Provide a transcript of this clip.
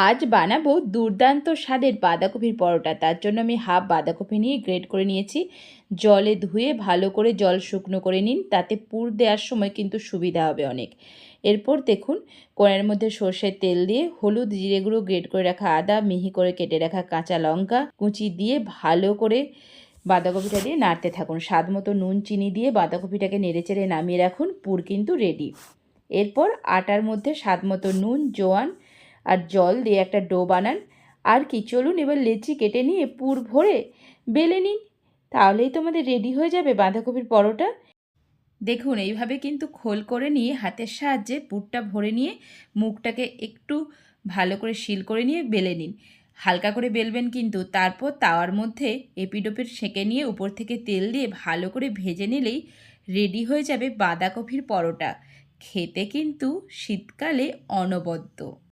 আজ বানাবো দুর্দান্ত স্বাদের বাঁধাকপির পরোটা। তার জন্য আমি হাফ বাঁধাকপি নিয়ে গ্রেট করে নিয়েছি। জলে ধুয়ে ভালো করে জল শুকনো করে নিন, তাতে পুর দেওয়ার সময় কিন্তু সুবিধা হবে অনেক। এরপর দেখুন, কড়াইয়ের মধ্যে সর্ষের তেল দিয়ে হলুদ, জিরে গুঁড়ো, গ্রেট করে রাখা আদা, মিহি করে কেটে রাখা কাঁচা লঙ্কা কুচি দিয়ে ভালো করে বাঁধাকপিটা দিয়ে নাড়তে থাকুন। স্বাদ মতো নুন চিনি দিয়ে বাঁধাকপিটাকে নেড়েচেড়ে নামিয়ে রাখুন। পুর কিন্তু রেডি। এরপর আটার মধ্যে স্বাদ মতো নুন, জোয়ান আর জল দিয়ে একটা ডো বানান। আর কি, চলুন এবার লেচি কেটে নিয়ে পুর ভরে বেলে নিন। তাহলেই তো আমাদের রেডি হয়ে যাবে বাঁধাকপির পরোটা। দেখুন, এইভাবে কিন্তু খোল করে নিয়ে হাতের সাহায্যে পুরটা ভরে নিয়ে মুখটাকে একটু ভালো করে সিল করে নিয়ে বেলে নিন। হালকা করে বেলবেন কিন্তু। তারপর তাওয়ার মধ্যে এপিঠ ওপিঠ সেঁকে নিয়ে উপর থেকে তেল দিয়ে ভালো করে ভেজে নিলেই রেডি হয়ে যাবে বাঁধাকপির পরোটা। খেতে কিন্তু শীতকালে অনবদ্য।